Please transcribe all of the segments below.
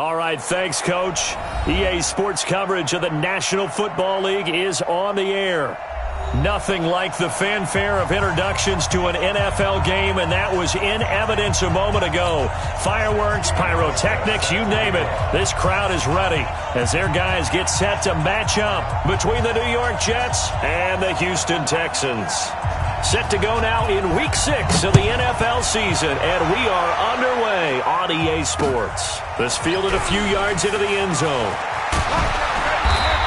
All right, thanks, Coach. EA Sports coverage of the National Football League is on the air. Nothing like the fanfare of introductions to an NFL game, and that was in evidence a moment ago. Fireworks, pyrotechnics, you name it. This crowd is ready as their guys get set to match up between the New York Jets and the Houston Texans. Set to go now in Week 6 of the NFL season, and we are underway on EA Sports. This fielded a few yards into the end zone.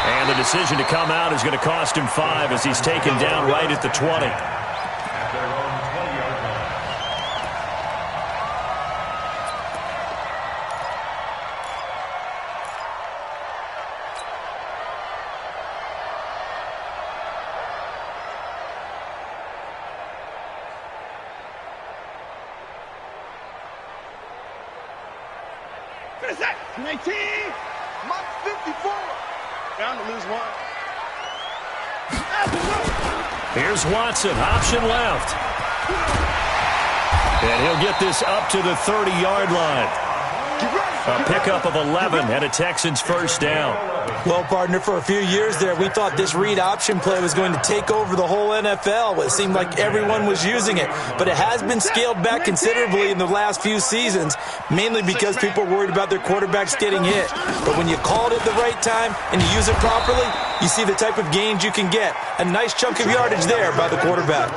And the decision to come out is going to cost him 5 as he's taken down right at the 20. Finish that. 19. Mark 54. Down to lose 1. Here's Watson, option left. And he'll get this up to the 30-yard line. A pickup of 11 and a Texans first down. Well, partner, for a few years there, we thought this read option play was going to take over the whole NFL. It seemed like everyone was using it. But it has been scaled back considerably in the last few seasons, mainly because people are worried about their quarterbacks getting hit. But when you call it at the right time and you use it properly, you see the type of gains you can get. A nice chunk of yardage there by the quarterback.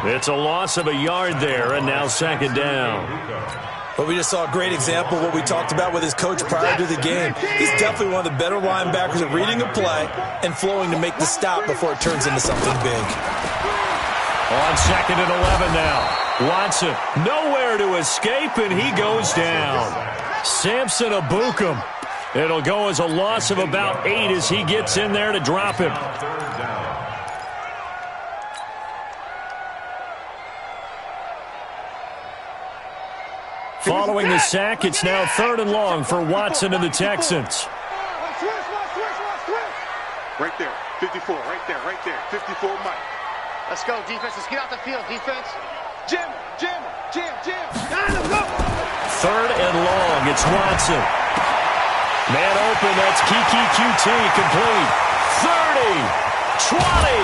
It's a loss of a yard there, and now second down. But we just saw a great example of what we talked about with his coach prior to the game. He's definitely one of the better linebackers at reading a play and flowing to make the stop before it turns into something big. On second and 11 now. Watson nowhere to escape, and he goes down. Samson Abukum. It'll go as a loss of about 8 as he gets in there to drop him. Following the sack, it's now 3rd and long for Watson and the Texans. Right there, 54, right there, 54, Mike. Let's go, defense. Let's get out the field, defense. Jam. 3rd and long, it's Watson. Man open, that's Kiki QT, complete. 30, 20.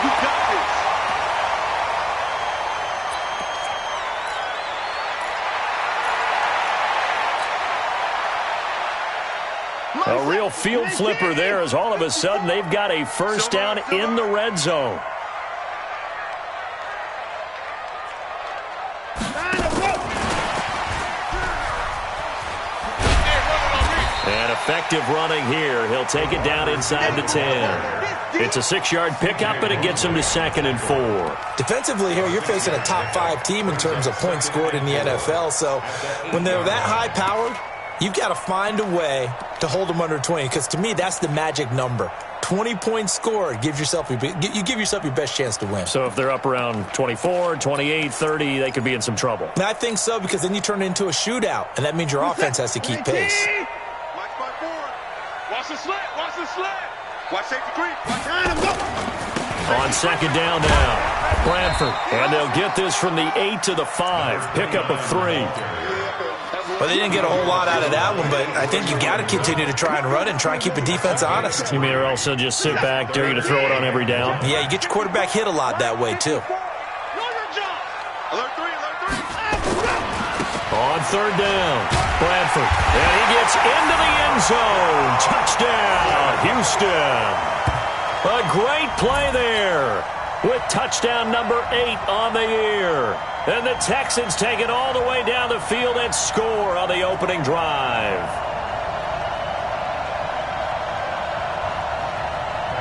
You got this. A real field flipper there as all of a sudden they've got a first down in the red zone. And effective running here. He'll take it down inside the 10. It's a 6-yard pickup, and it gets him to 2nd and 4. Defensively here, you're facing a top 5 team in terms of points scored in the NFL. So when they're that high-powered, you've got to find a way to hold them under 20, because to me, that's the magic number. 20 points scored, you give yourself your best chance to win. So if they're up around 24, 28, 30, they could be in some trouble. And I think so, because then you turn it into a shootout, and that means your offense has to keep pace. Watch my board. Watch the slant. Watch safety creep. On second down now, Bradford. And they'll get this from the 8 to the 5. Pickup of 3. Well, they didn't get a whole lot out of that one, but I think you got to continue to try and run and try and keep the defense honest. You mean or also just sit back, dare you to throw it on every down? Yeah, you get your quarterback hit a lot that way, too. Alert 3. On third down, Bradford. And he gets into the end zone. Touchdown, Houston. A great play there with touchdown number 8 on the year. And the Texans take it all the way down the field and score on the opening drive.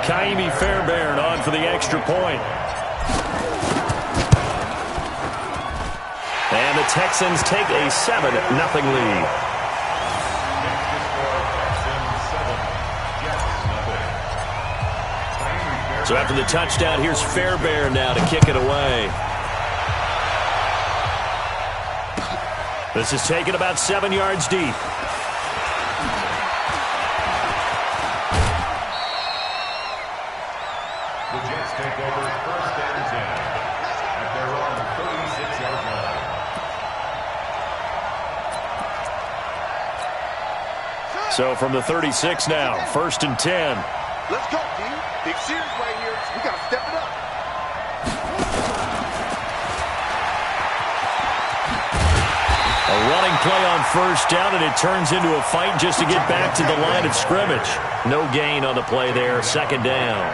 Kaimi Fairbairn on for the extra point. And the Texans take a 7-0 lead. So after the touchdown, here's Fairbairn now to kick it away. This is taken about 7 yards deep. The Jets take over 1st and 10 at their own 36-yard line. So from the 36 now, 1st and 10. Let's go, D. Big series right here. We got to step it up. A running play on 1st down, and it turns into a fight just to get back to the line of scrimmage. No gain on the play there, 2nd down.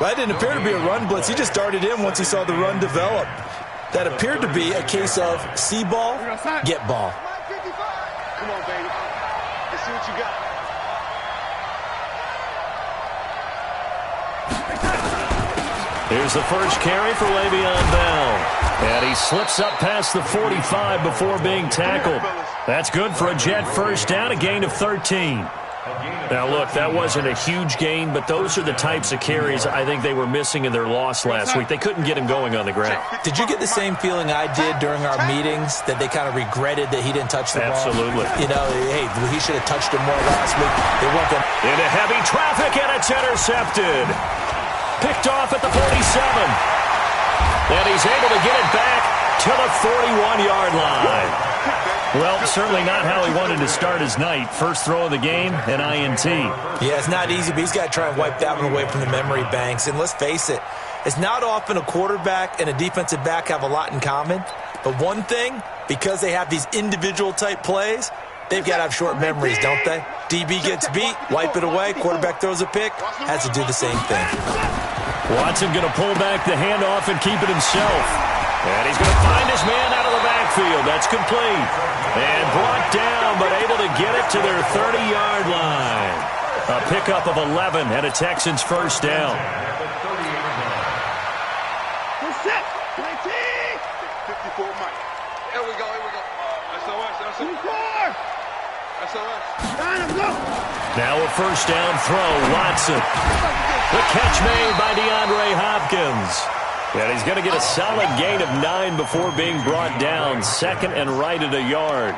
Well, that didn't appear to be a run blitz. He just darted in once he saw the run develop. That appeared to be a case of see ball, get ball. Come on, baby. Let's see what you got. Here's the first carry for Le'Veon Bell. And he slips up past the 45 before being tackled. That's good for a Jet 1st down, a gain of 13. Now, look, that wasn't a huge gain, but those are the types of carries I think they were missing in their loss last week. They couldn't get him going on the ground. Did you get the same feeling I did during our meetings, that they kind of regretted that he didn't touch the ball? Absolutely. You know, hey, he should have touched him more last week. They weren't going to... Into heavy traffic, and it's intercepted. Picked off at the 47. And he's able to get it back to the 41-yard line. Well, certainly not how he wanted to start his night. First throw of the game, an INT. Yeah, it's not easy, but he's got to try and wipe that one away from the memory banks. And let's face it, it's not often a quarterback and a defensive back have a lot in common. But one thing, because they have these individual-type plays, they've got to have short memories, don't they? DB gets beat, wipe it away, quarterback throws a pick, has to do the same thing. Watson going to pull back the handoff and keep it himself. And he's going to find his man out of the backfield. That's complete. And brought down, but able to get it to their 30-yard line. A pickup of 11 and a Texans 1st down. 54, Mike. Here we go, here we go. SOS. Now a 1st down throw, Watson. The catch made by DeAndre Hopkins. And he's going to get a solid gain of 9 before being brought down. 2nd and right at a yard.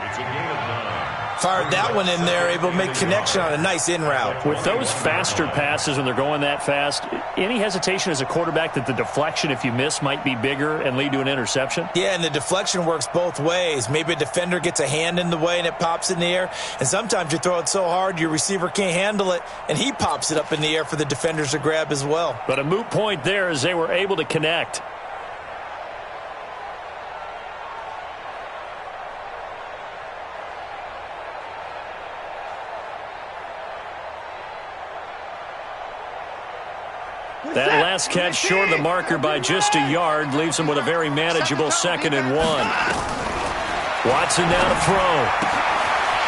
Fired that one in there, able to make connection on a nice in route. With those faster passes when they're going that fast, any hesitation as a quarterback that the deflection, if you miss, might be bigger and lead to an interception? Yeah, and the deflection works both ways. Maybe a defender gets a hand in the way and it pops in the air. And sometimes you throw it so hard your receiver can't handle it, and he pops it up in the air for the defenders to grab as well. But a moot point there as they were able to connect. That last catch short of the marker by just a yard leaves him with a very manageable 2nd and 1. Watson now to throw.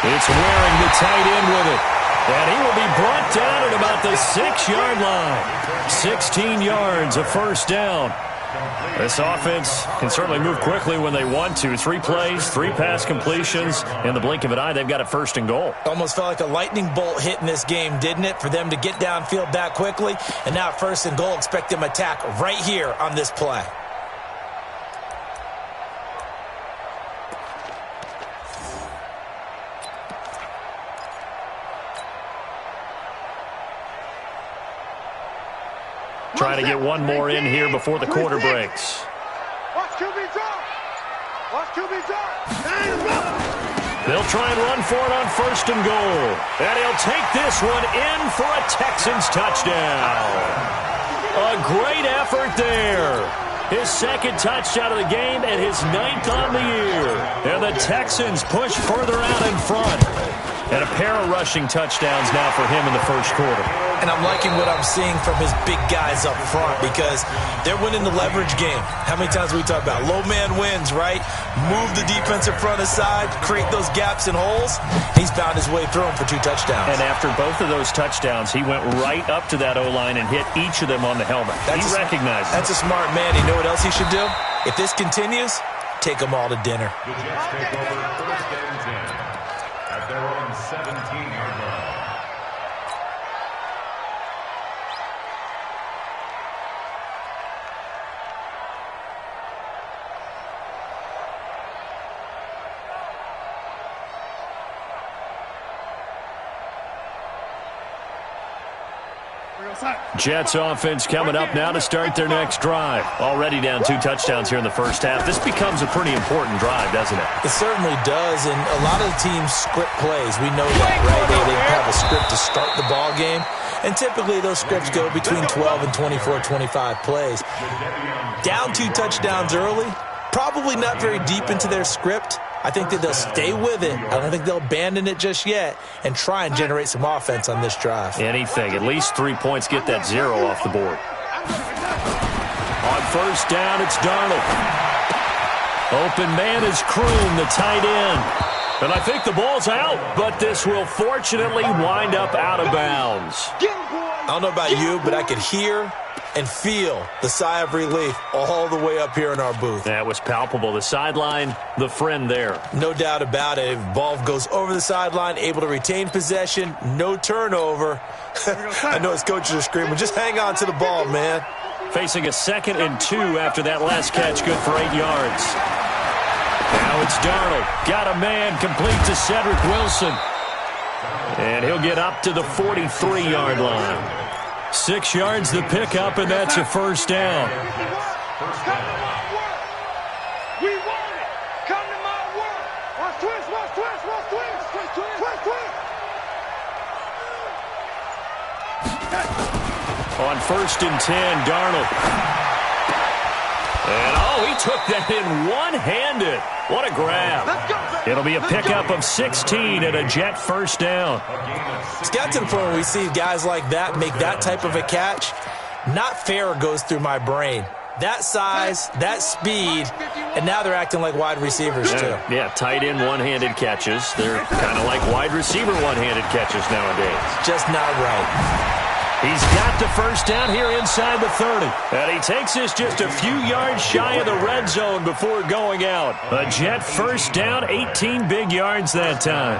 It's Waring, the tight end, with it. And he will be brought down at about the 6-yard line. 16 yards, a 1st down. This offense can certainly move quickly when they want to. 3 plays, 3 pass completions. In the blink of an eye, they've got a 1st and goal. Almost felt like a lightning bolt hit in this game, didn't it? For them to get downfield that quickly. And now 1st and goal, expect them to attack right here on this play. Trying to get one more in here before the quarter breaks. Watch QB drop. Watch QB drop. They'll try and run for it on 1st and goal. And he'll take this one in for a Texans touchdown. A great effort there. His 2nd touchdown of the game and his 9th on the year. And the Texans push further out in front. And a pair of rushing touchdowns now for him in the 1st quarter. And I'm liking what I'm seeing from his big guys up front because they're winning the leverage game. How many times we talk about low man wins, right? Move the defensive front aside, create those gaps and holes. He's found his way through them for 2 touchdowns. And after both of those touchdowns, he went right up to that O-line and hit each of them on the helmet. He recognized it. That's a smart man. You know what else he should do? If this continues, take them all to dinner. The Jets take over 1st and 10 at their own 17-yard line. Jets offense coming up now to start their next drive. Already down 2 touchdowns here in the first half. This becomes a pretty important drive, doesn't it? It certainly does, and a lot of the teams script plays. We know that, right? They have a script to start the ball game, and typically those scripts go between 12 and 24, 25 plays. Down 2 touchdowns early, probably not very deep into their script. I think that they'll stay with it. I don't think they'll abandon it just yet and try and generate some offense on this drive. Anything. At least 3 points. Get that 0 off the board. On first down, it's Darnold. Open man is Kroon, the tight end. And I think the ball's out, but this will fortunately wind up out of bounds. I don't know about you, but I could hear and feel the sigh of relief all the way up here in our booth. That was palpable. The sideline, the friend there. No doubt about it. If ball goes over the sideline, able to retain possession, no turnover. I know his coaches are screaming, just hang on to the ball, man. Facing a 2nd and 2 after that last catch, good for 8 yards. Now it's Darnold. Got a man, complete to Cedric Wilson. And he'll get up to the 43-yard line. 6 yards the pickup, and that's a first down. Come to my work. We want it. Come to my work. Watch twist, watch twist, watch twist. Twist, twist, twist, twist. On first and 10, Darnold. And, he took that in one-handed. What a grab. It'll be a pickup of 16 and a Jet first down. It's got to the point where we see guys like that make that type of a catch. Not fair goes through my brain. That size, that speed, and now they're acting like wide receivers too. Yeah, tight end one-handed catches. They're kind of like wide receiver one-handed catches nowadays. Just not right. He's got the first down here inside the 30. And he takes this just a few yards shy of the red zone before going out. A Jet first down, 18 big yards that time.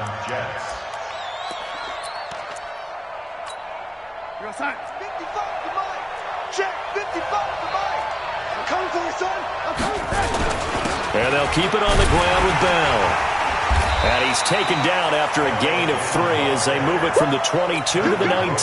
You're outside. 55 to Mike. Check, 55 to Mike. I'm coming for you, son. I'm coming for you. And they'll keep it on the ground with Bell. And he's taken down after a gain of 3 as they move it from the 22 to the 19.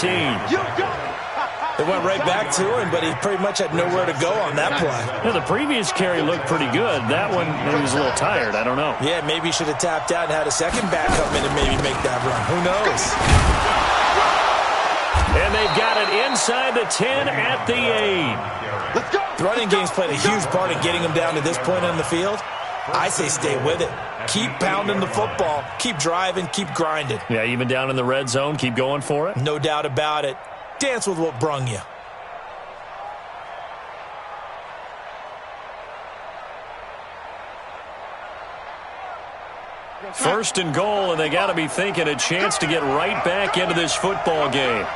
They went right back to him, but he pretty much had nowhere to go on that play. Yeah, the previous carry looked pretty good. That one, he was a little tired. I don't know. Yeah, maybe he should have tapped out and had a second back come in and maybe make that run. Who knows? And they've got it inside the 10 at the 8. Let's go. The running game's played a huge part in getting him down to this point on the field. I say stay with it. Keep pounding the football. Keep driving. Keep grinding. Yeah, even down in the red zone, keep going for it. No doubt about it. Dance with what brung you. First and goal, and they got to be thinking a chance to get right back into this football game.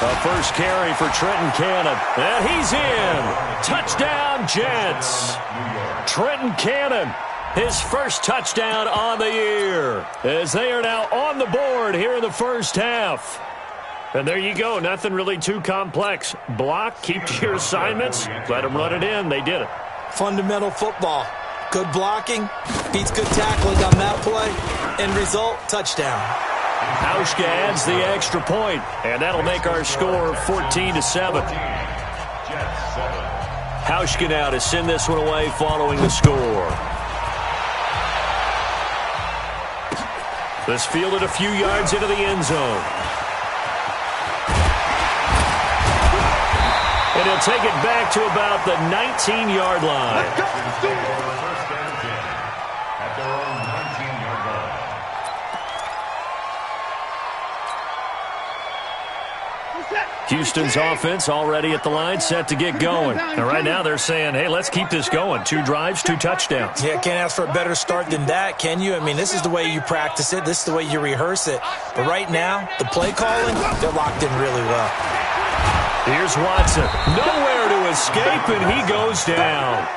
A first carry for Trenton Cannon, and he's in. Touchdown, Jets. Trenton Cannon, his first touchdown on the year, as they are now on the board here in the first half. And there you go, nothing really too complex. Block, keep to your assignments, let them run it in. They did it. Fundamental football. Good blocking, beats good tackling on that play. End result, touchdown. Hauschka adds the extra point, and that'll make our score 14-7. Hauschka now to send this one away following the score. This fielded a few yards into the end zone. And he'll take it back to about the 19-yard line. Houston's offense already at the line, set to get going. And right now they're saying, hey, let's keep this going. 2 drives, 2 touchdowns. Yeah, can't ask for a better start than that, can you? I mean, this is the way you practice it. This is the way you rehearse it. But right now, the play calling, they're locked in really well. Here's Watson. Nowhere to escape, and he goes down.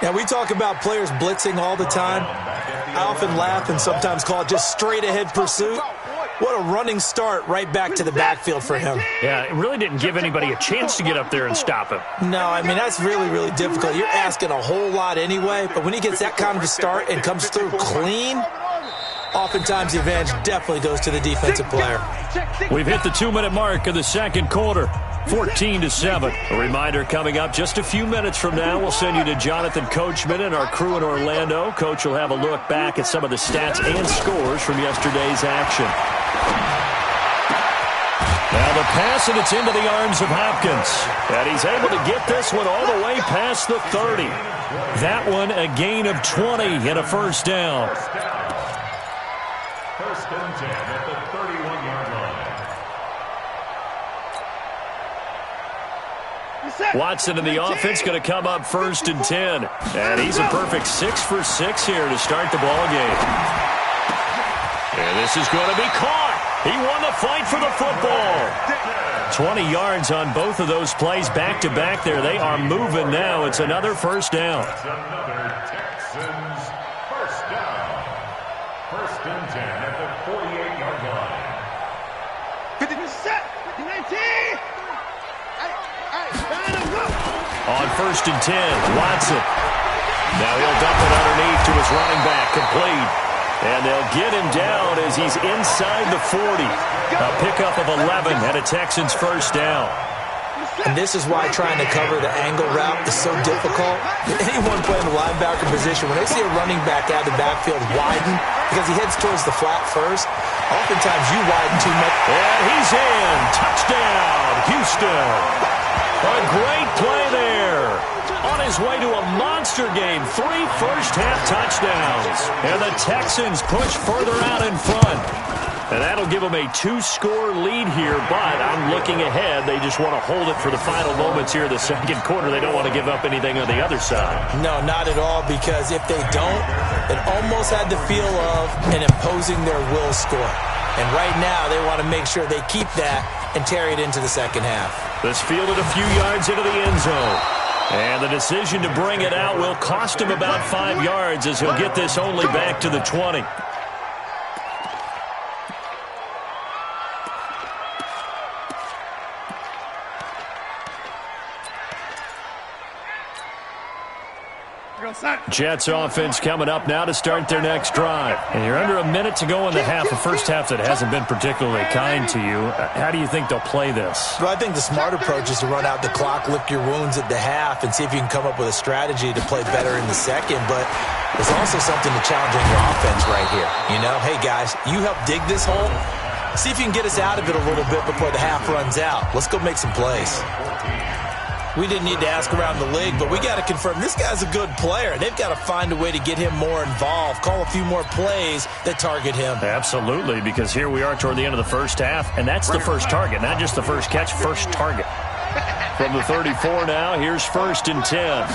Now, we talk about players blitzing all the time. I often laugh and sometimes call it just straight-ahead pursuit. What a running start right back to the backfield for him. Yeah, it really didn't give anybody a chance to get up there and stop him. No, I mean, that's really, really difficult. You're asking a whole lot anyway, but when he gets that kind of a start and comes through clean, oftentimes the advantage definitely goes to the defensive player. We've hit the 2-minute mark of the second quarter. 14-7. A reminder coming up just a few minutes from now. We'll send you to Jonathan Coachman and our crew in Orlando. Coach will have a look back at some of the stats and scores from yesterday's action. Now the pass, and it's into the arms of Hopkins. And he's able to get this one all the way past the 30. That one a gain of 20 and a first down. First and 10 at the 31-yard line. Watson in the offense going to come up first and 10. And he's a perfect 6 for 6 here to start the ball game. And this is going to be caught. He won the fight for the football. 20 yards on both of those plays back-to-back there. They are moving now. It's another first down. That's another Texans first down. First and 10 at the 48-yard line. 50%, 19. On first and 10, Watson. Now he'll dump it underneath to his running back, complete. And they'll get him down as he's inside the 40. A pickup of 11 and a Texans first down. And this is why trying to cover the angle route is so difficult. Anyone playing the linebacker position, when they see a running back out of the backfield widen, because he heads towards the flat first, oftentimes you widen too much. And he's in. Touchdown, Houston. A great play there. On his way to a monster game, 3 first-half touchdowns. And the Texans push further out in front. And that'll give them a 2-score lead here, but I'm looking ahead. They just want to hold it for the final moments here in the second quarter. They don't want to give up anything on the other side. No, not at all, because if they don't, it almost had the feel of an imposing their will score. And right now, they want to make sure they keep that and carry it into the second half. This fielded a few yards into the end zone. And the decision to bring it out will cost him about 5 yards as he'll get this only back to the 20. Jets offense coming up now to start their next drive. And you're under a minute to go in the half, a first half that hasn't been particularly kind to you. How do you think they'll play this? Well, I think the smart approach is to run out the clock, lick your wounds at the half, and see if you can come up with a strategy to play better in the second. But there's also something to challenging your offense right here. You know, hey, guys, you help dig this hole. See if you can get us out of it a little bit before the half runs out. Let's go make some plays. We didn't need to ask around the league, but we got to confirm this guy's a good player. They've got to find a way to get him more involved, call a few more plays that target him. Absolutely, because here we are toward the end of the first half, and that's the first target, not just the first catch, first target. From the 34 now, here's first and 10. Out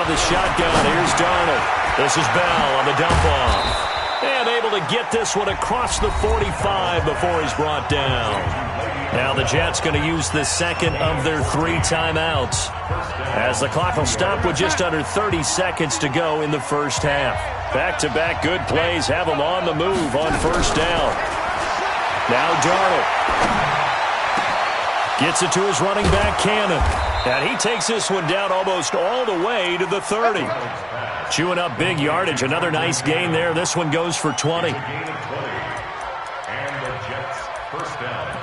of the shotgun, here's Darnold. This is Bell on the dump off. And able to get this one across the 45 before he's brought down. Now the Jets going to use the second of their 3 timeouts, as the clock will stop with just under 30 seconds to go in the first half. Back-to-back good plays have them on the move on first down. Now Darnold gets it to his running back, Cannon. And he takes this one down almost all the way to the 30. Chewing up big yardage. Another nice gain there. This one goes for 20. And the Jets first down.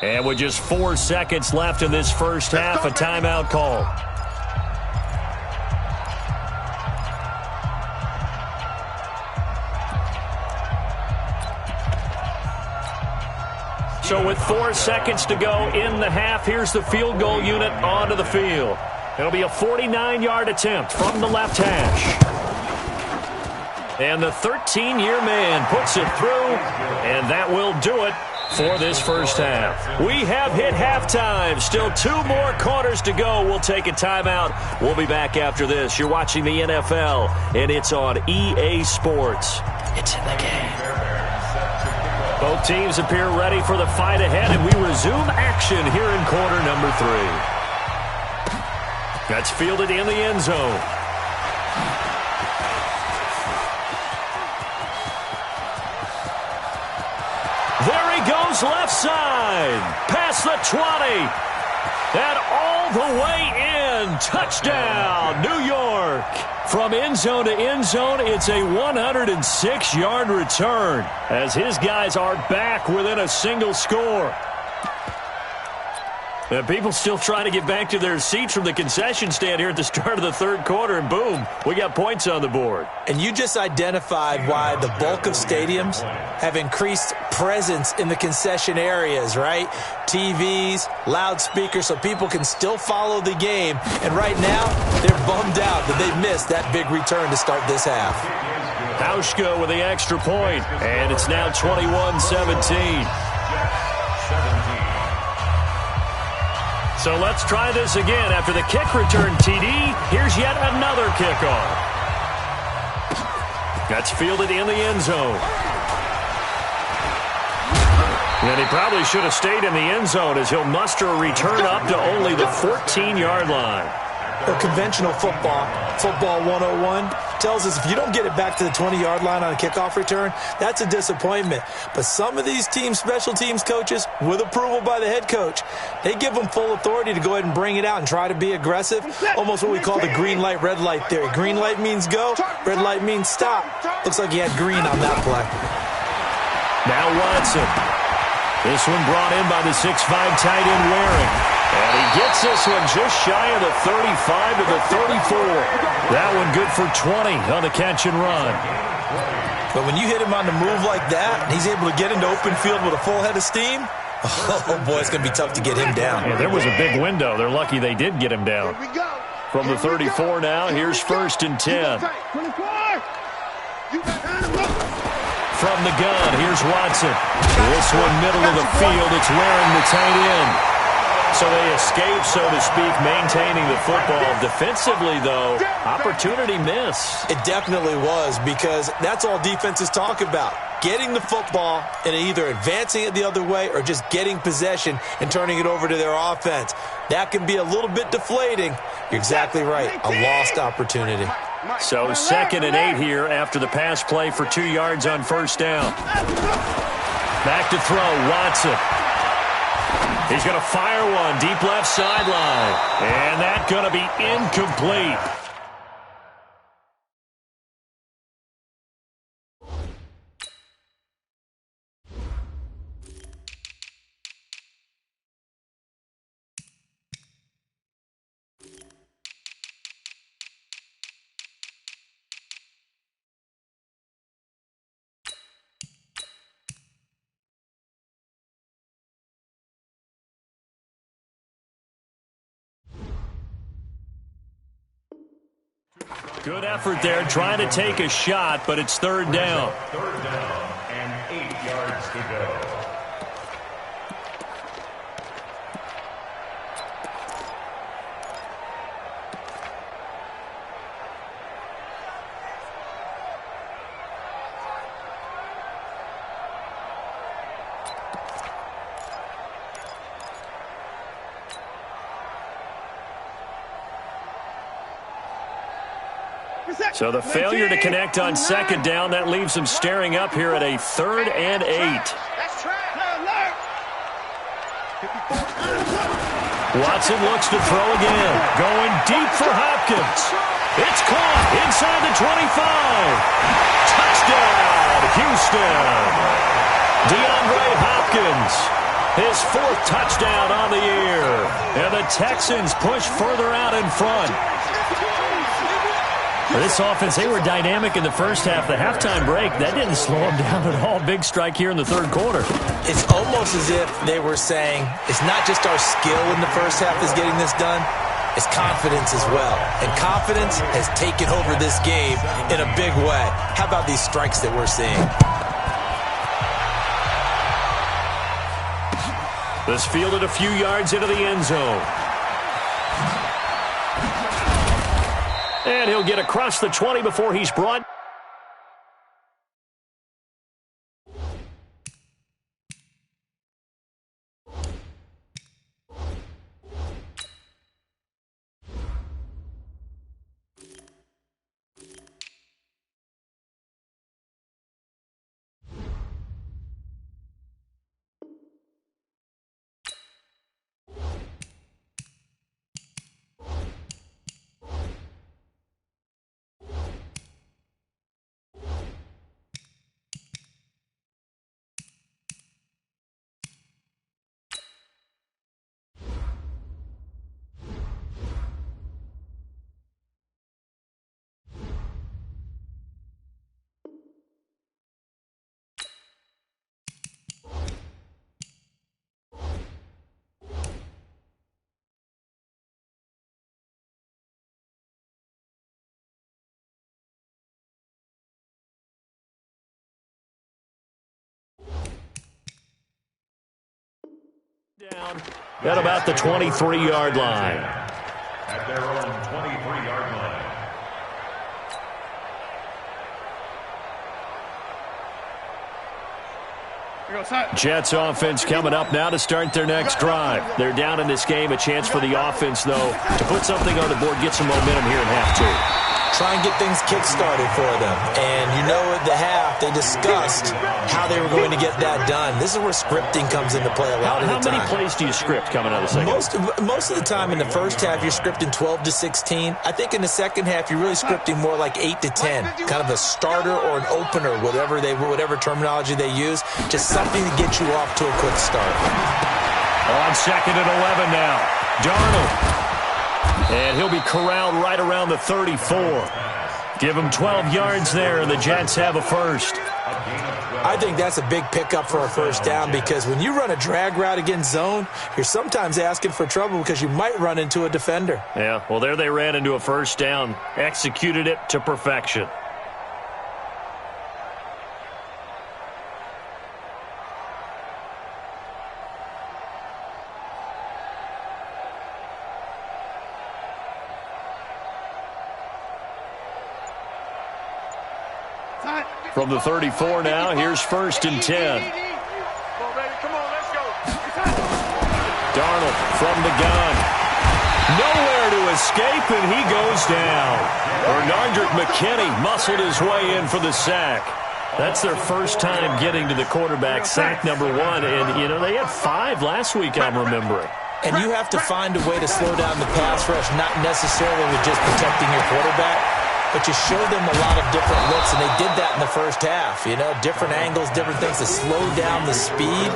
And with just 4 seconds left in this first half, a timeout call. So with 4 seconds to go in the half, here's the field goal unit onto the field. It'll be a 49-yard attempt from the left hash. And the 13-year man puts it through, and that will do it for this first half. We have hit halftime. Still 2 more quarters to go. We'll take a timeout. We'll be back after this. You're watching the NFL, and it's on EA Sports. It's in the game. Both teams appear ready for the fight ahead, and we resume action here in quarter number 3. That's fielded in the end zone. There he goes left side, past the 20, and all the way in. Touchdown, New York. From end zone to end zone, it's a 106-yard return as his guys are back within a single score. And people still trying to get back to their seats from the concession stand here at the start of the third quarter, and boom, we got points on the board. And you just identified why the bulk of stadiums have increased presence in the concession areas, right? TVs, loudspeakers, so people can still follow the game. And right now, they're bummed out that they missed that big return to start this half. Hauschka with the extra point, and it's now 21-17. So let's try this again. After the kick return TD, here's yet another kickoff. That's fielded in the end zone. And he probably should have stayed in the end zone as he'll muster a return up to only the 14-yard line. Well, conventional football 101, tells us if you don't get it back to the 20-yard line on a kickoff return, that's a disappointment. But some of these teams, special teams coaches, with approval by the head coach, they give them full authority to go ahead and bring it out and try to be aggressive, almost what we call the green light, red light theory. Green light means go, red light means stop. Looks like he had green on that play. Now Watson. This one brought in by the 6'5" tight end Waring. And he gets this one just shy of the 35 to the 34. That one good for 20 on the catch and run. But when you hit him on the move like that, and he's able to get into open field with a full head of steam, oh boy, it's going to be tough to get him down. Yeah, there was a big window. They're lucky they did get him down. From the 34 now, here's 1st and 10. From the gun, here's Watson. This one middle of the field. It's Waring, the tight end. So they escape, so to speak, maintaining the football. Defensively, though, opportunity miss. It definitely was, because that's all defenses talk about. Getting the football and either advancing it the other way or just getting possession and turning it over to their offense. That can be a little bit deflating. You're exactly right. A lost opportunity. So 2nd and 8 here after the pass play for 2 yards on 1st down. Back to throw, Watson. He's going to fire one deep left sideline. And that's going to be incomplete. Good effort there, trying to take a shot, but it's 3rd down. 3rd down and 8 yards to go. So the failure to connect on 2nd down, that leaves them staring up here at a 3rd and 8. Watson looks to throw again. Going deep for Hopkins. It's caught inside the 25. Touchdown, Houston. DeAndre Hopkins. His 4th touchdown on the year. And the Texans push further out in front. This offense, they were dynamic in the first half. The halftime break, that didn't slow them down at all. Big strike here in the 3rd quarter. It's almost as if they were saying, it's not just our skill in the first half is getting this done, it's confidence as well. And confidence has taken over this game in a big way. How about these strikes that we're seeing? This fielded a few yards into the end zone. And he'll get across the 20 before he's brought. Down at about the 23-yard line. At their own 23-yard line. Jets offense coming up now to start their next drive. They're down in this game. A chance for the offense, though, to put something on the board, get some momentum here in half two. Try and get things kick-started for them. And you know at the half, they discussed how they were going to get that done. This is where scripting comes into play a lot of the time. How many plays do you script coming out of the second? Most of the time in the first half, you're scripting 12 to 16. I think in the second half, you're really scripting more like 8 to 10. Kind of a starter or an opener, whatever terminology they use. Just something to get you off to a quick start. On second and 11 now. Darnold. And he'll be corralled right around the 34. Give him 12 yards there, and the Jets have a first. I think that's a big pickup for a first down because when you run a drag route against zone, you're sometimes asking for trouble because you might run into a defender. Yeah, well, there they ran into a first down. Executed it to perfection. From the 34 now, here's first and 10. Come on, let's go. Darnold from the gun. Nowhere to escape, and he goes down. Bernardrick McKinney muscled his way in for the sack. That's their first time getting to the quarterback, sack number 1. And, you know, they had 5 last week, I'm remembering. And you have to find a way to slow down the pass rush, not necessarily with just protecting your quarterback. But you show them a lot of different looks, and they did that in the first half. You know, different angles, different things to slow down the speed.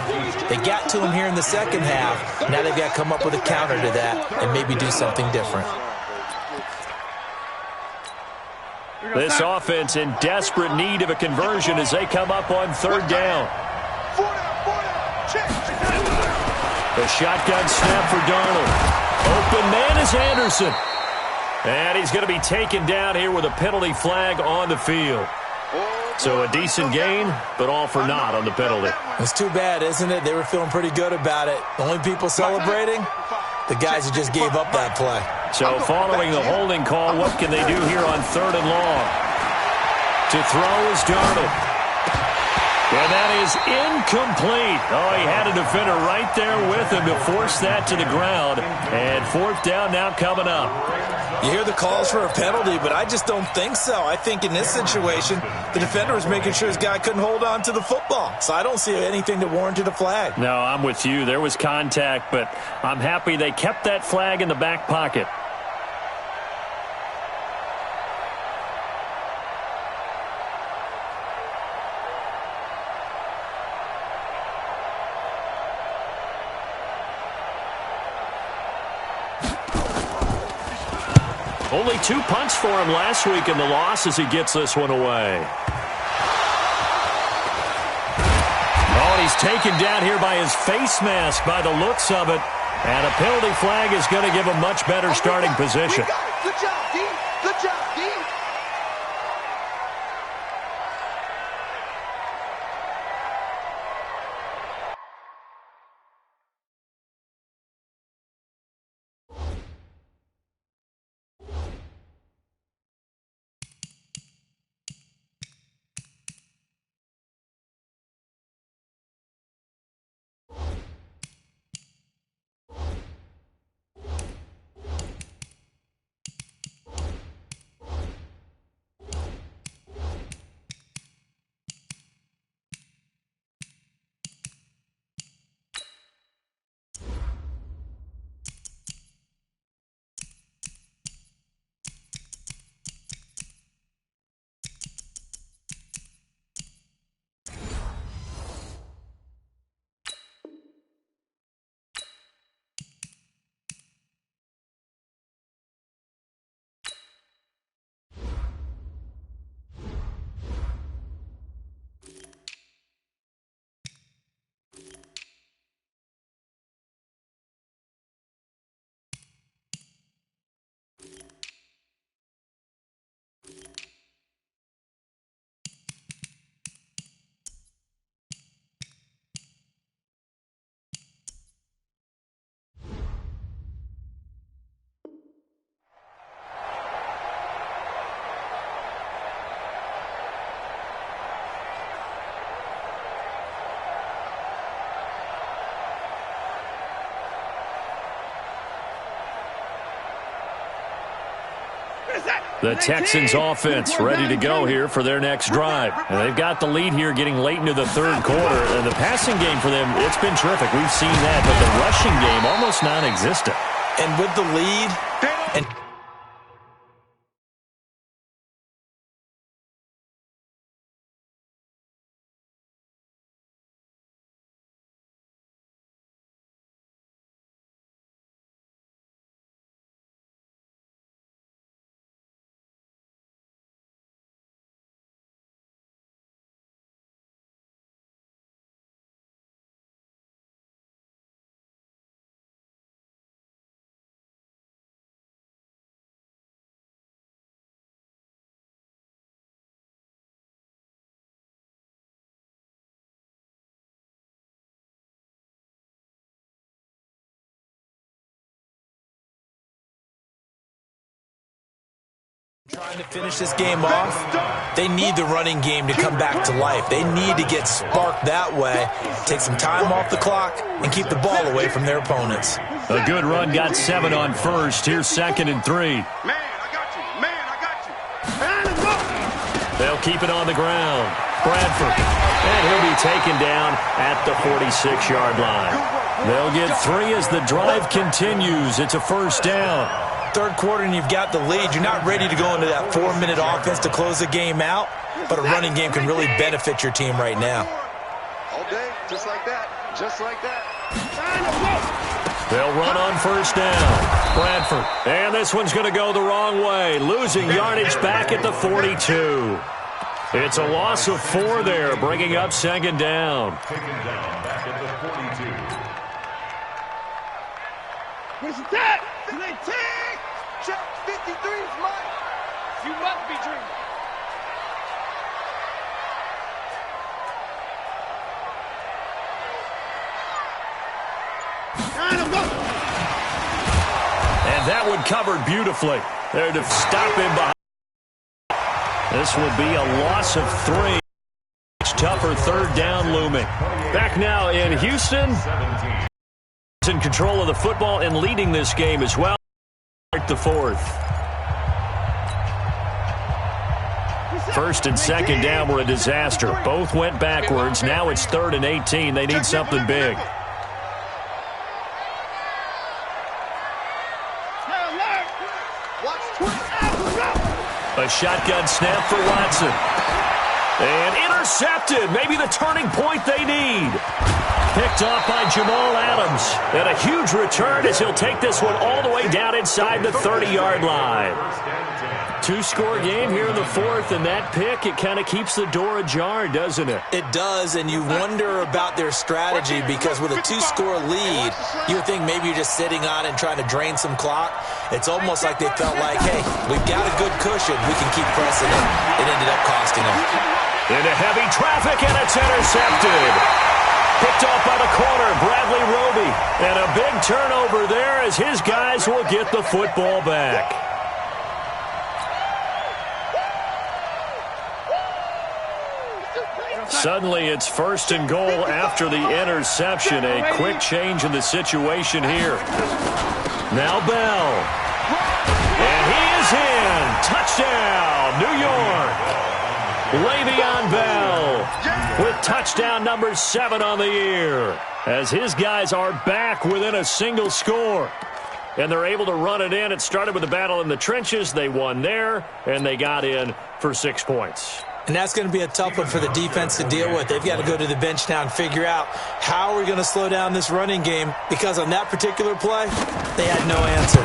They got to him here in the second half. Now they've got to come up with a counter to that and maybe do something different. This offense in desperate need of a conversion as they come up on third down. The shotgun snap for Darnold. Open man is Anderson. And he's going to be taken down here with a penalty flag on the field. So a decent gain, but all for naught on the penalty. It's too bad, isn't it? They were feeling pretty good about it. The only people celebrating, the guys who just gave up that play. So following the holding call, what can they do here on third and long? To throw is Darnold. And that is incomplete. Oh, he had a defender right there with him to force that to the ground. And fourth down now coming up. You hear the calls for a penalty, but I just don't think so. I think in this situation, the defender was making sure his guy couldn't hold on to the football. So I don't see anything that warranted a flag. No, I'm with you. There was contact, but I'm happy they kept that flag in the back pocket. Only 2 punts for him last week in the loss as he gets this one away. Oh, and he's taken down here by his face mask by the looks of it. And a penalty flag is going to give him much better starting position. Good job, D. Good job, D. The Texans offense ready to go here for their next drive. And they've got the lead here getting late into the third quarter. And the passing game for them, it's been terrific. We've seen that, but the rushing game almost non-existent. And with the lead, and trying to finish this game off, they need the running game to come back to life. They need to get sparked that way, take some time off the clock, and keep the ball away from their opponents. A good run got 7 on first. Here's 2nd and 3. Man, I got you. Man, I got you. Man, let's go. They'll keep it on the ground. Bradford. And he'll be taken down at the 46-yard line. They'll get 3 as the drive continues. It's a first down. Third quarter and you've got the lead. You're not ready to go into that 4-minute offense to close the game out, but a running game can really benefit your team right now. All day, just like that. Just like that. They'll run on first down. Bradford. And this one's going to go the wrong way. Losing yardage back at the 42. It's a loss of 4 there, bringing up 2nd down. Taken down back at the 42. Where's that? Check 53 is mine. You must be dreaming. And that one covered beautifully. There to stop him behind. This will be a loss of 3. Much tougher third down looming. Back now in Houston. In control of the football and leading this game as well. The 4th. 1st and 2nd down were a disaster. Both went backwards. Now it's 3rd and 18. They need something big. A shotgun snap for Watson. And intercepted. Maybe the turning point they need. Picked off by Jamal Adams. And a huge return as he'll take this one all the way down inside the 30-yard line. 2-score game here in the 4th, and that pick, it kind of keeps the door ajar, doesn't it? It does, and you wonder about their strategy because with a 2-score lead, you would think maybe you're just sitting on and trying to drain some clock. It's almost like they felt like, hey, we've got a good cushion. We can keep pressing it. It ended up costing them. Into heavy traffic, and it's intercepted. Picked off by the corner, Bradley Roby. And a big turnover there as his guys will get the football back. Suddenly it's 1st and goal after the interception. A quick change in the situation here. Now Bell. And he is in. Touchdown, New York. Le'Veon Bell with touchdown number 7 on the year as his guys are back within a single score. And they're able to run it in. It started with a battle in the trenches. They won there, and they got in for 6 points. And that's going to be a tough one for the defense to deal with. They've got to go to the bench now and figure out how we're going to slow down this running game because on that particular play, they had no answer.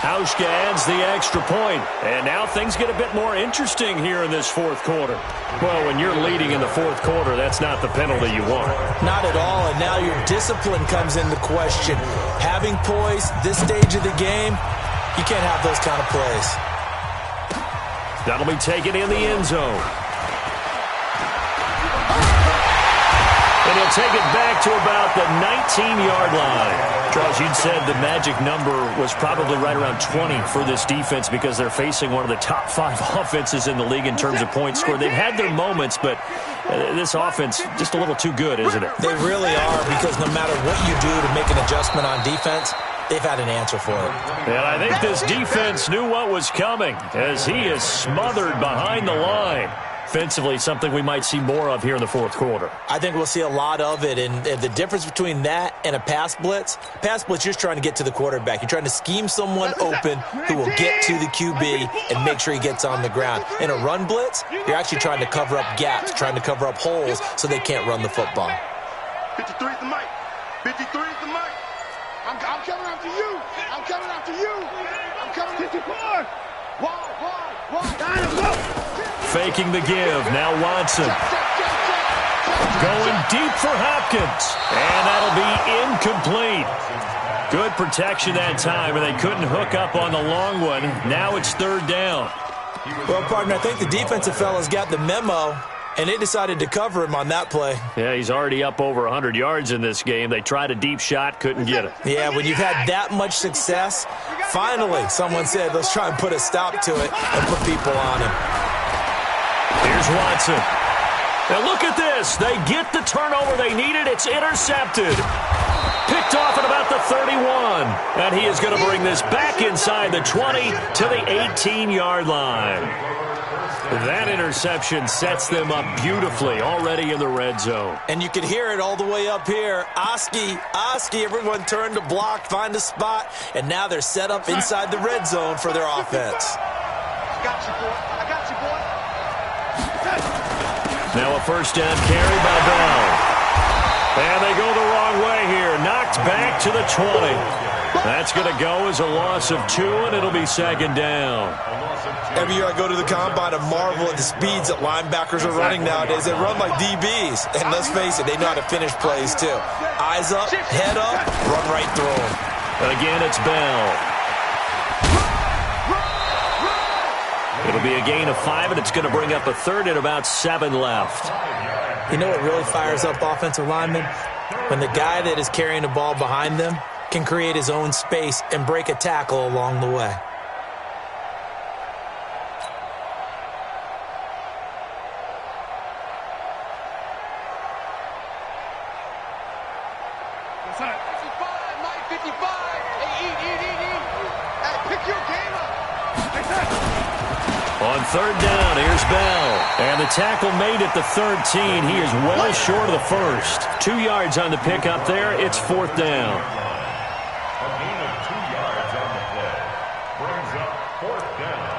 Hauschka adds the extra point, and now things get a bit more interesting here in this 4th quarter. Well, when you're leading in the 4th quarter, that's not the penalty you want. Not at all, and now your discipline comes into question. Having poise this stage of the game, you can't have those kind of plays. That'll be taken in the end zone. And he'll take it back to about the 19-yard line. Charles, you'd said the magic number was probably right around 20 for this defense because they're facing one of the top 5 offenses in the league in terms of points scored. They've had their moments, but this offense just a little too good, isn't it? They really are because no matter what you do to make an adjustment on defense, they've had an answer for it. And I think this defense knew what was coming as he is smothered behind the line. Offensively, something we might see more of here in the fourth quarter. I think we'll see a lot of it, and the difference between that and a pass blitz, you're just trying to get to the quarterback. You're trying to scheme someone open who will get to the QB and make sure he gets on the ground. In a run blitz, you're actually trying to cover up gaps, trying to cover up holes so they can't run the football. 53 is the mic. 53 is the mic. I'm coming after you. I'm coming after you. I'm coming after you. Faking the give. Now Watson. Going deep for Hopkins. And that'll be incomplete. Good protection that time, and they couldn't hook up on the long one. Now it's third down. Well, partner, I think the defensive fellas got the memo, and they decided to cover him on that play. Yeah, he's already up over 100 yards in this game. They tried a deep shot, couldn't get it. Yeah, when you've had that much success, finally someone said, let's try and put a stop to it and put people on him. Here's Watson. And look at this. They get the turnover they needed. It's intercepted. Picked off at about the 31. And he is going to bring this back inside the 20 to the 18-yard line. That interception sets them up beautifully already in the red zone. And you can hear it all the way up here. Oski, everyone turned to block, find a spot, and now they're set up inside the red zone for their offense. I got you, boy. I got you, boy. Now a first down carry by Bell. And they go the wrong way here. Knocked back to the 20. That's going to go as a loss of 2, and it'll be second down. Every year I go to the combine and marvel at the speeds that linebackers are running nowadays. They run like DBs. And let's face it, they know how to finish plays too. Eyes up, head up, run right through them. And again, it's Bell. It'll be a gain of 5, and it's going to bring up a third and about 7 left. You know what really fires up offensive linemen? When the guy that is carrying the ball behind them can create his own space and break a tackle along the way. On third down, here's Bell. And the tackle made at the 13. He is well short of the first. 2 yards on the pickup there. It's fourth down. A gain of 2 yards on the play. Brings up fourth down.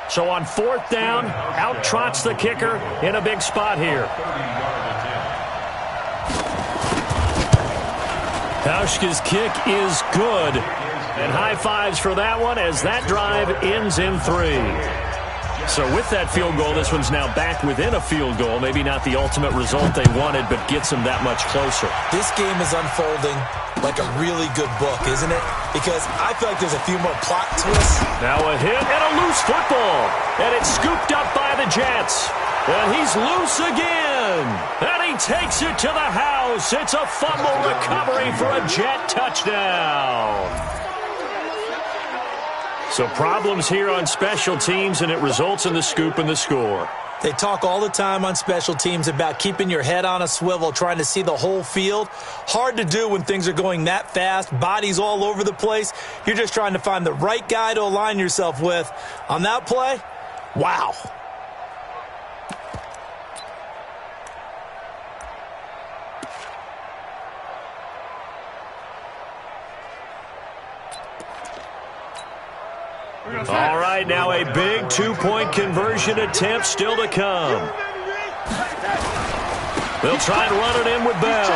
So on fourth down, out trots the kicker in a big spot here. Hauschka's kick is good. And high fives for that one as that drive ends in 3. So with that field goal, this one's now back within a field goal. Maybe not the ultimate result they wanted, but gets them that much closer. This game is unfolding like a really good book, isn't it? Because I feel like there's a few more plot twists. Now a hit and a loose football. And it's scooped up by the Jets. And he's loose again. And he takes it to the house. It's a fumble recovery for a Jet touchdown. So problems here on special teams, and it results in the scoop and the score. They talk all the time on special teams about keeping your head on a swivel, trying to see the whole field. Hard to do when things are going that fast, bodies all over the place. You're just trying to find the right guy to align yourself with. On that play, wow. All right, now a big two-point conversion attempt still to come. They'll try and run it in with Bell.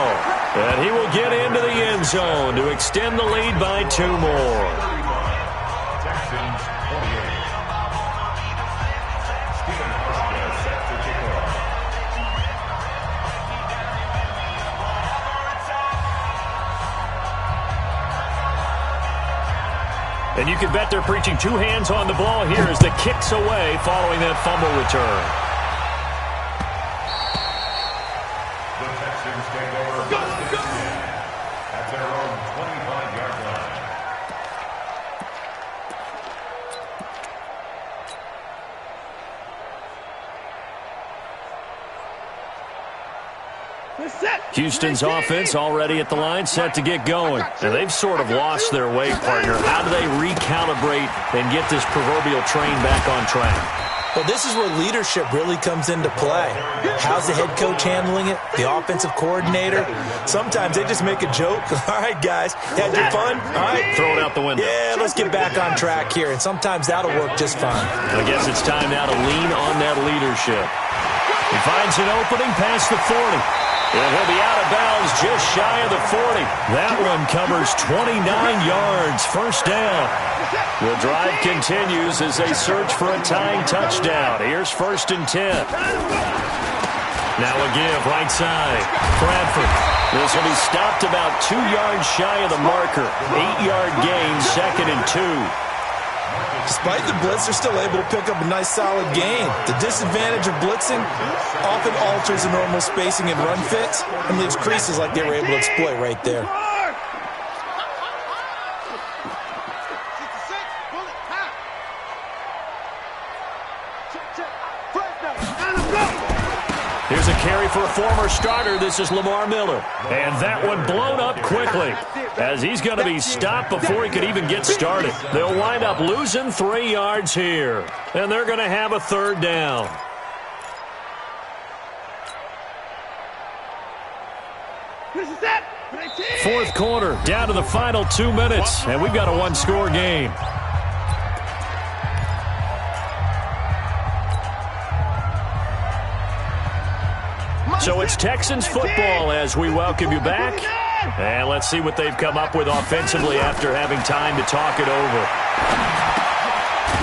And he will get into the end zone to extend the lead by 2 more. Texans 48. Stephen Hauschka set to kick off. And you can bet they're preaching 2 hands on the ball here as the kick's away following that fumble return. The Texans take over first and 10 at their own 25-yard line. Houston's offense already at the line, set to get going. And they've sort of lost their way, partner. How do they recalibrate and get this proverbial train back on track? Well, this is where leadership really comes into play. How's the head coach handling it? The offensive coordinator? Sometimes they just make a joke. All right, guys, had your fun? All right. Throw it out the window. Yeah, let's get back on track here. And sometimes that'll work just fine. I guess it's time now to lean on that leadership. He finds an opening past the 40. And he'll be out of bounds just shy of the 40. That one covers 29 yards. First down. The drive continues as they search for a tying touchdown. Here's 1st and 10. Now a give right side. Bradford. This will be stopped about 2 yards shy of the marker. 8-yard gain, 2nd and 2. Despite the blitz, they're still able to pick up a nice solid gain. The disadvantage of blitzing often alters the normal spacing and run fits and leaves creases like they were able to exploit right there. Here's a carry for a former starter. This is Lamar Miller. And that one blown up quickly as he's going to be stopped before he could even get started. They'll wind up losing 3 yards here. And they're going to have a 3rd down. Fourth quarter, down to the final 2 minutes. And we've got a one-score game. So it's Texans football as we welcome you back. And let's see what they've come up with offensively after having time to talk it over.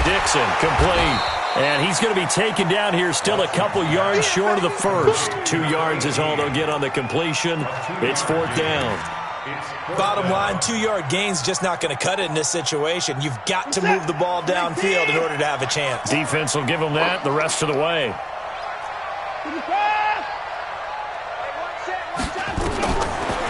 Dixon, complete. And he's going to be taken down here still a couple yards short of the first. 2 yards is all they'll get on the completion. It's 4th down. Bottom line, 2-yard gain's just not going to cut it in this situation. You've got to move the ball downfield in order to have a chance. Defense will give them that the rest of the way.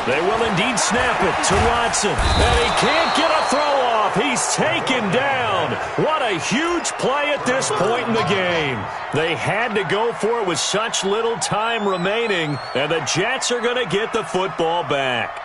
They will indeed snap it to Watson. And he can't get a throw off. He's taken down. What a huge play at this point in the game. They had to go for it with such little time remaining. And the Jets are going to get the football back.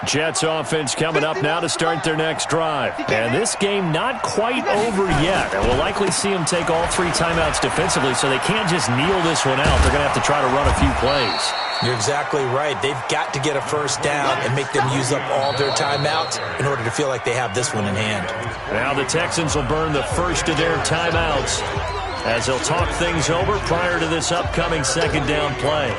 Jets offense coming up now to start their next drive. And this game not quite over yet. And we'll likely see them take all 3 timeouts defensively, so they can't just kneel this one out. They're going to have to try to run a few plays. You're exactly right. They've got to get a first down and make them use up all their timeouts in order to feel like they have this one in hand. Now the Texans will burn the first of their timeouts as they'll talk things over prior to this upcoming 2nd down play.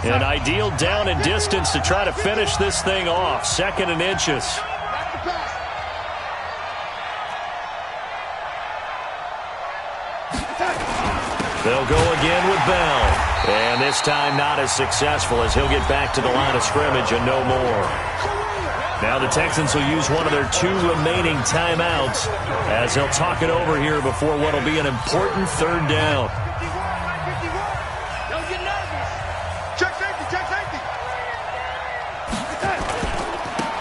An ideal down and distance to try to finish this thing off. 2nd and inches. They'll go again with Bell. And this time not as successful as he'll get back to the line of scrimmage and no more. Now the Texans will use one of their 2 remaining timeouts as they'll talk it over here before what will be an important 3rd down.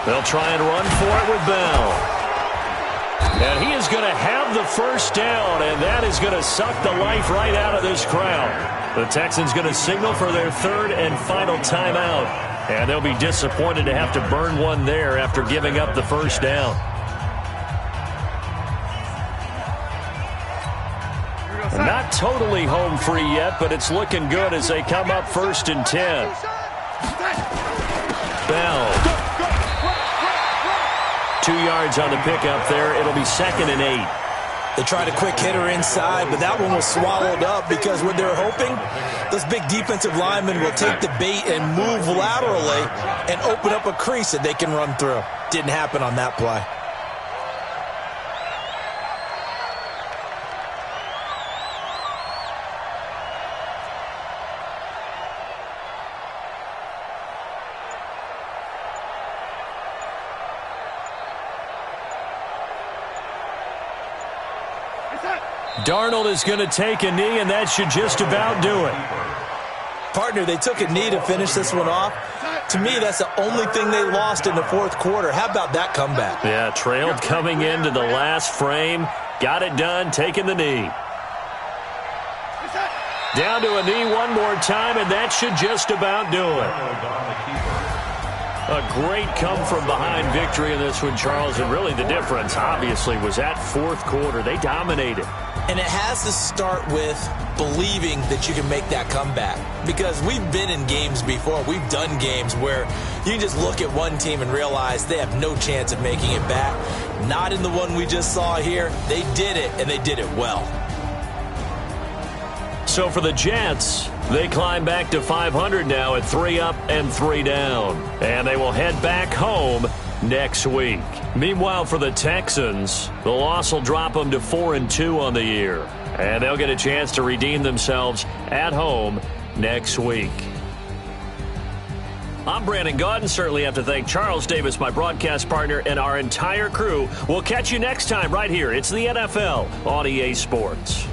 They'll try and run for it with Bell. And he is going to have the first down, and that is going to suck the life right out of this crowd. The Texans going to signal for their 3rd and final timeout. And they'll be disappointed to have to burn one there after giving up the first down. Not totally home free yet, but it's looking good as they come up 1st and 10. Bell. 2 yards on the pickup there. It'll be 2nd and 8. They tried a quick hitter inside, but that one was swallowed up because what they're hoping, those big defensive linemen will take the bait and move laterally and open up a crease that they can run through. Didn't happen on that play. Darnold is going to take a knee, and that should just about do it. Partner, they took a knee to finish this one off. To me, that's the only thing they lost in the fourth quarter. How about that comeback? Yeah, trailed coming into the last frame. Got it done, taking the knee. Down to a knee one more time, and that should just about do it. A great come-from-behind victory in this one, Charles, and really the difference, obviously, was that fourth quarter. They dominated. And it has to start with believing that you can make that comeback. Because we've been in games before. We've done games where you can just look at one team and realize they have no chance of making it back. Not in the one we just saw here. They did it, and they did it well. So for the Jets, they climb back to 500 now at 3 up and 3 down. And they will head back home next week. Meanwhile, for the Texans, the loss will drop them to 4-2 on the year. And they'll get a chance to redeem themselves at home next week. I'm Brandon Gaudin. Certainly have to thank Charles Davis, my broadcast partner, and our entire crew. We'll catch you next time right here. It's the NFL on EA Sports.